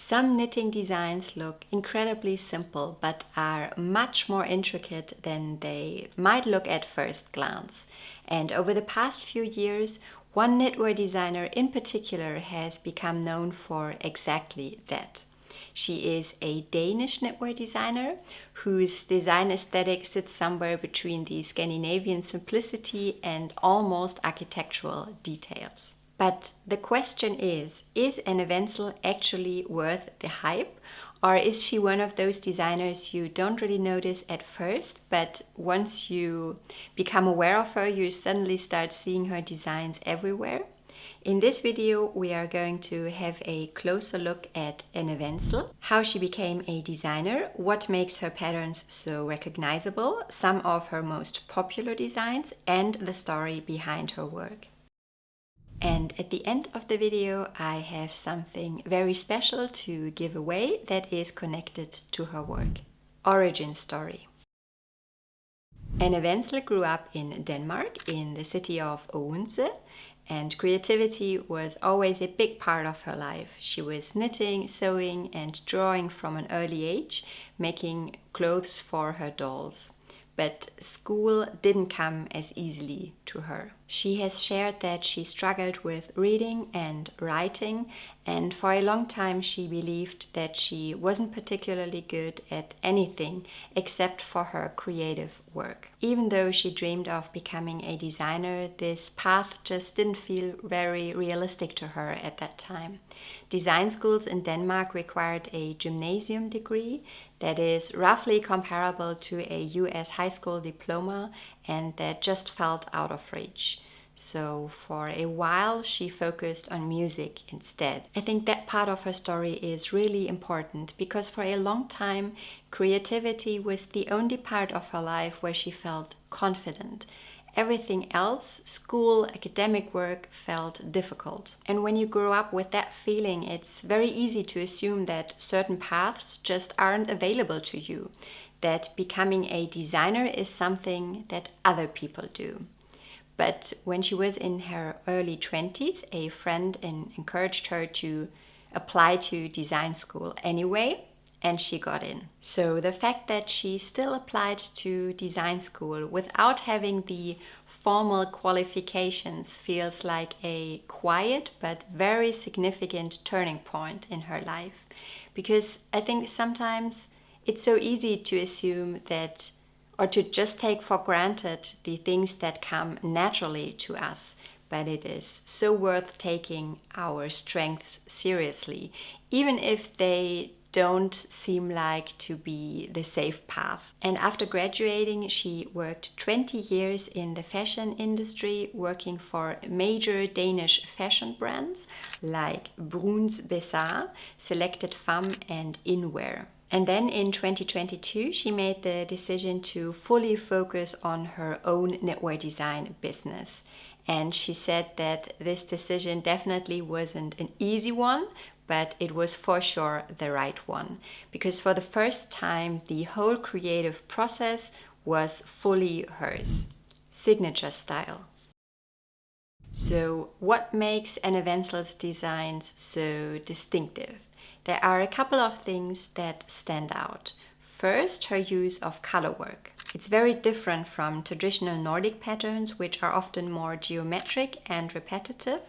Some knitting designs look incredibly simple but are much more intricate than they might look at first glance. And over the past few years, one knitwear designer in particular has become known for exactly that. She is a Danish knitwear designer whose design aesthetic sits somewhere between the Scandinavian simplicity and almost architectural details. But the question is Anne Ventzel actually worth the hype? Or is she one of those designers you don't really notice at first, but once you become aware of her, you suddenly start seeing her designs everywhere? In this video, we are going to have a closer look at Anne Ventzel, how she became a designer, what makes her patterns so recognizable, some of her most popular designs, and the story behind her work. And at the end of the video, I have something very special to give away that is connected to her work. Origin story. Anne Ventzel grew up in Denmark, in the city of Odense, and creativity was always a big part of her life. She was knitting, sewing, and drawing from an early age, making clothes for her dolls. But school didn't come as easily to her. She has shared that she struggled with reading and writing, and for a long time she believed that she wasn't particularly good at anything except for her creative work. Even though she dreamed of becoming a designer, this path just didn't feel very realistic to her at that time. Design schools in Denmark required a gymnasium degree that is roughly comparable to a US high school diploma, and that just felt out of reach. So for a while she focused on music instead. I think that part of her story is really important because for a long time creativity was the only part of her life where she felt confident. Everything else, school, academic work, felt difficult. And when you grow up with that feeling, it's very easy to assume that certain paths just aren't available to you, that becoming a designer is something that other people do. But when she was in her early 20s, a friend encouraged her to apply to design school anyway, and she got in. So the fact that she still applied to design school without having the formal qualifications feels like a quiet but very significant turning point in her life. Because I think sometimes it's so easy to assume that, or to just take for granted the things that come naturally to us. But it is so worth taking our strengths seriously, even if they don't seem like to be the safe path. And after graduating, she worked 20 years in the fashion industry, working for major Danish fashion brands like Bruns Besar, Selected Femme, and Inwear. And then in 2022, she made the decision to fully focus on her own knitwear design business. And she said that this decision definitely wasn't an easy one, but it was for sure the right one. Because for the first time, the whole creative process was fully hers. Signature style. So what makes Anne Ventzel's designs so distinctive? There are a couple of things that stand out. First, her use of color work. It's very different from traditional Nordic patterns, which are often more geometric and repetitive.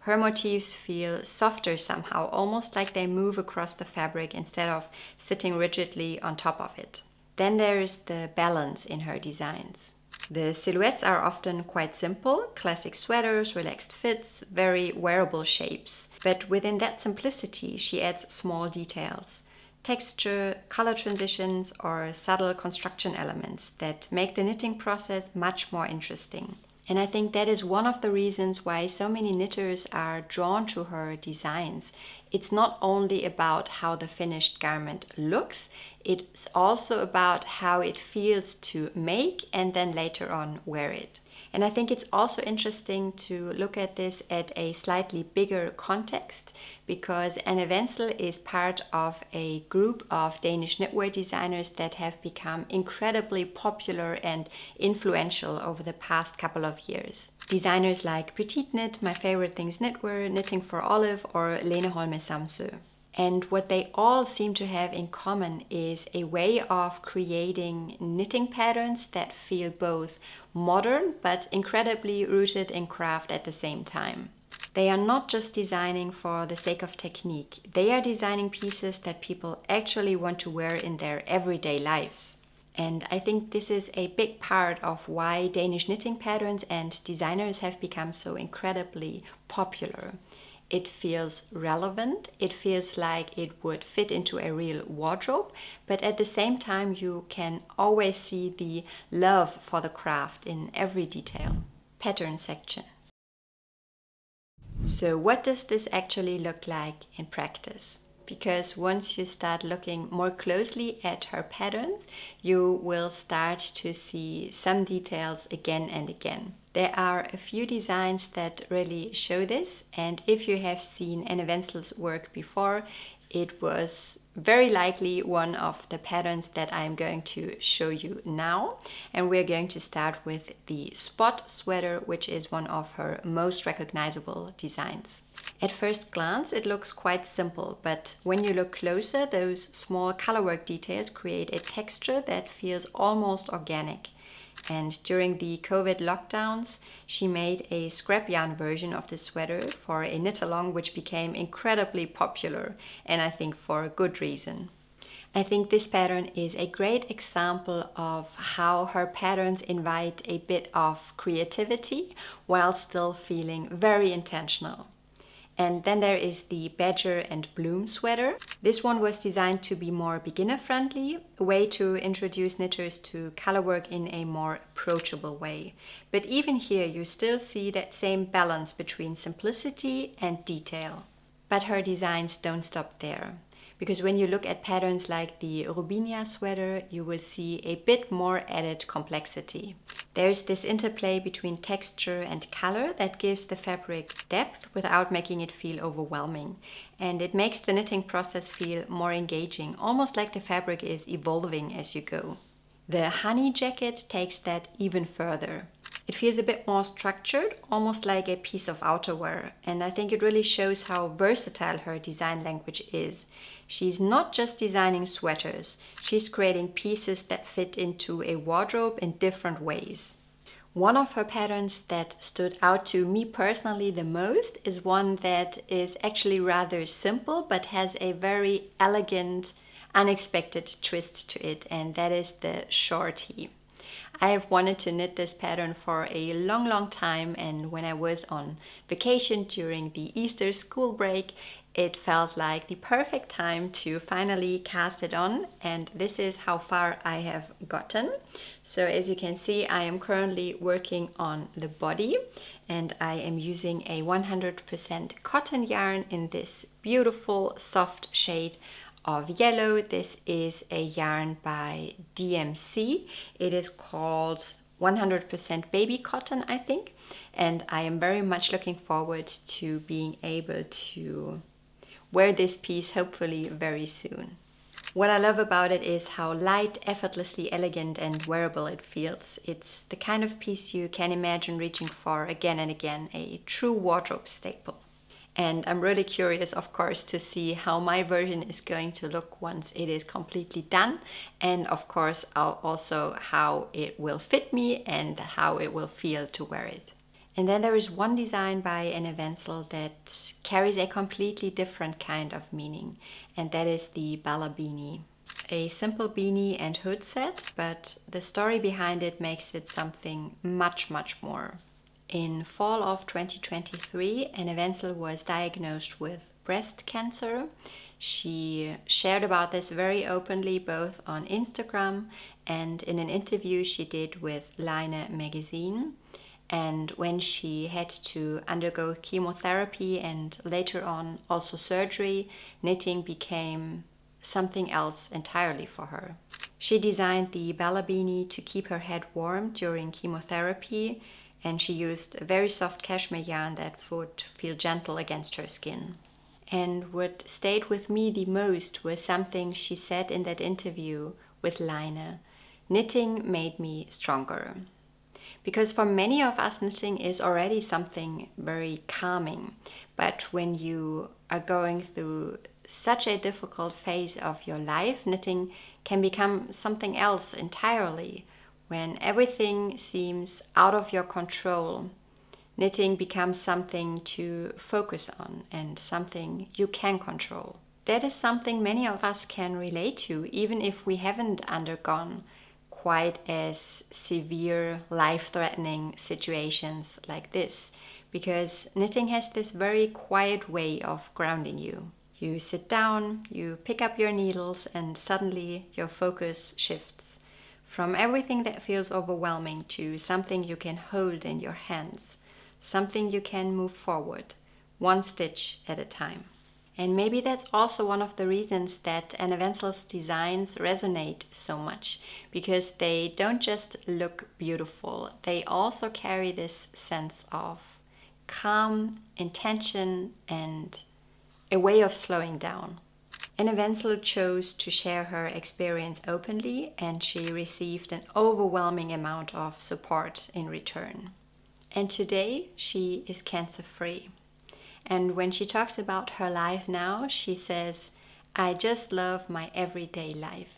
Her motifs feel softer somehow, almost like they move across the fabric instead of sitting rigidly on top of it. Then there is the balance in her designs. The silhouettes are often quite simple, classic sweaters, relaxed fits, very wearable shapes. But within that simplicity, she adds small details, texture, color transitions, or subtle construction elements that make the knitting process much more interesting. And I think that is one of the reasons why so many knitters are drawn to her designs. It's not only about how the finished garment looks, it's also about how it feels to make and then later on wear it. And I think it's also interesting to look at this at a slightly bigger context, because Anne Ventzel is part of a group of Danish knitwear designers that have become incredibly popular and influential over the past couple of years. Designers like Petite Knit, My Favorite Things Knitwear, Knitting for Olive, or Lene Holme Samsø. And what they all seem to have in common is a way of creating knitting patterns that feel both modern but incredibly rooted in craft at the same time. They are not just designing for the sake of technique, they are designing pieces that people actually want to wear in their everyday lives. And I think this is a big part of why Danish knitting patterns and designers have become so incredibly popular. It feels relevant, it feels like it would fit into a real wardrobe, but at the same time you can always see the love for the craft in every detail. Pattern section. So what does this actually look like in practice? Because once you start looking more closely at her patterns, you will start to see some details again and again. There are a few designs that really show this, and if you have seen Anne Ventzel's work before, it was very likely one of the patterns that I'm going to show you now. And we're going to start with the spot sweater, which is one of her most recognizable designs. At first glance, it looks quite simple, but when you look closer, those small colorwork details create a texture that feels almost organic. And during the COVID lockdowns, she made a scrap yarn version of this sweater for a knit-along, which became incredibly popular, and I think for a good reason. I think this pattern is a great example of how her patterns invite a bit of creativity while still feeling very intentional. And then there is the Badger and Bloom sweater. This one was designed to be more beginner-friendly, a way to introduce knitters to colorwork in a more approachable way. But even here you still see that same balance between simplicity and detail. But her designs don't stop there. Because when you look at patterns like the Robinia sweater, you will see a bit more added complexity. There's this interplay between texture and color that gives the fabric depth without making it feel overwhelming. And it makes the knitting process feel more engaging, almost like the fabric is evolving as you go. The honey jacket takes that even further. It feels a bit more structured, almost like a piece of outerwear, and I think it really shows how versatile her design language is. She's not just designing sweaters, she's creating pieces that fit into a wardrobe in different ways. One of her patterns that stood out to me personally the most is one that is actually rather simple but has a very elegant, unexpected twist to it, and that is the shorty. I have wanted to knit this pattern for a long time, and when I was on vacation during the Easter school break, it felt like the perfect time to finally cast it on, and this is how far I have gotten. So as you can see, I am currently working on the body, and I am using a 100% cotton yarn in this beautiful soft shade of yellow. This is a yarn by DMC. It is called 100% baby cotton, I think, and I am very much looking forward to being able to wear this piece hopefully very soon. What I love about it is how light, effortlessly elegant and wearable it feels. It's the kind of piece you can imagine reaching for again and again, a true wardrobe staple. And I'm really curious, of course, to see how my version is going to look once it is completely done. And of course, also how it will fit me and how it will feel to wear it. And then there is one design by Anne Ventzel that carries a completely different kind of meaning, and that is the Balabeanie. A simple beanie and hood set, but the story behind it makes it something much more. In fall of 2023, Anne Ventzel was diagnosed with breast cancer. She shared about this very openly, both on Instagram and in an interview she did with Laine Magazine. And when she had to undergo chemotherapy and later on also surgery, knitting became something else entirely for her. She designed the Balabeanie to keep her head warm during chemotherapy, and she used a very soft cashmere yarn that would feel gentle against her skin. And what stayed with me the most was something she said in that interview with Laine. Knitting made me stronger. Because for many of us, knitting is already something very calming. But when you are going through such a difficult phase of your life, knitting can become something else entirely. When everything seems out of your control, knitting becomes something to focus on and something you can control. That is something many of us can relate to, even if we haven't undergone quite as severe, life-threatening situations like this, because knitting has this very quiet way of grounding you. You sit down, you pick up your needles, and suddenly your focus shifts from everything that feels overwhelming to something you can hold in your hands, something you can move forward, one stitch at a time. And maybe that's also one of the reasons that Anne Ventzel's designs resonate so much, because they don't just look beautiful, they also carry this sense of calm, intention, and a way of slowing down. Anne Ventzel chose to share her experience openly, and she received an overwhelming amount of support in return. And today she is cancer-free. And when she talks about her life now, she says, "I just love my everyday life."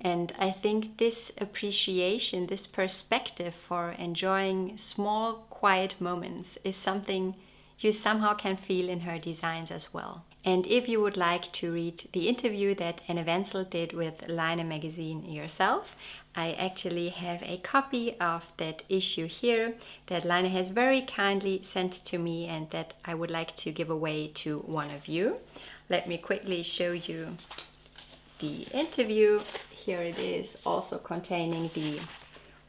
And I think this appreciation, this perspective for enjoying small, quiet moments is something you somehow can feel in her designs as well. And if you would like to read the interview that Anne Ventzel did with Laine Magazine yourself, I actually have a copy of that issue here that Laine has very kindly sent to me and that I would like to give away to one of you. Let me quickly show you the interview. Here it is, also containing the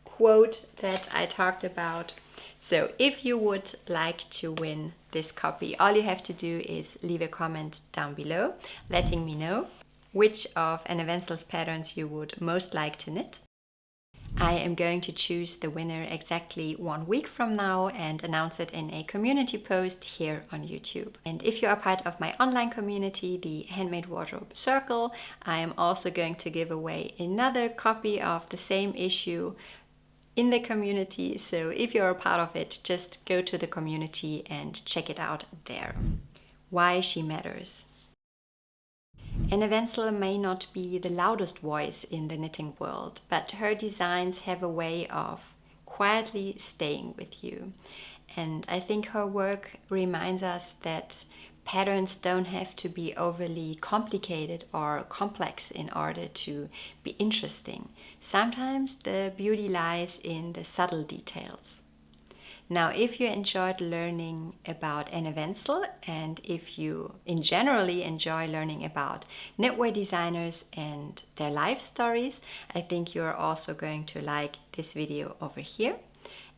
quote that I talked about. So if you would like to win this copy, all you have to do is leave a comment down below letting me know which of Anne Ventzel's patterns you would most like to knit. I am going to choose the winner exactly 1 week from now and announce it in a community post here on YouTube. And if you are part of my online community, the Handmade Wardrobe Circle, I am also going to give away another copy of the same issue in the community. So if you're a part of it, just go to the community and check it out there. Why she matters. Anne Ventzel may not be the loudest voice in the knitting world, but her designs have a way of quietly staying with you. And I think her work reminds us that patterns don't have to be overly complicated or complex in order to be interesting. Sometimes the beauty lies in the subtle details. Now, if you enjoyed learning about Anne Ventzel and if you generally enjoy learning about knitwear designers and their life stories, I think you're also going to like this video over here.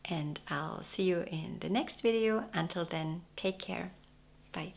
And I'll see you in the next video. Until then, take care. Bye.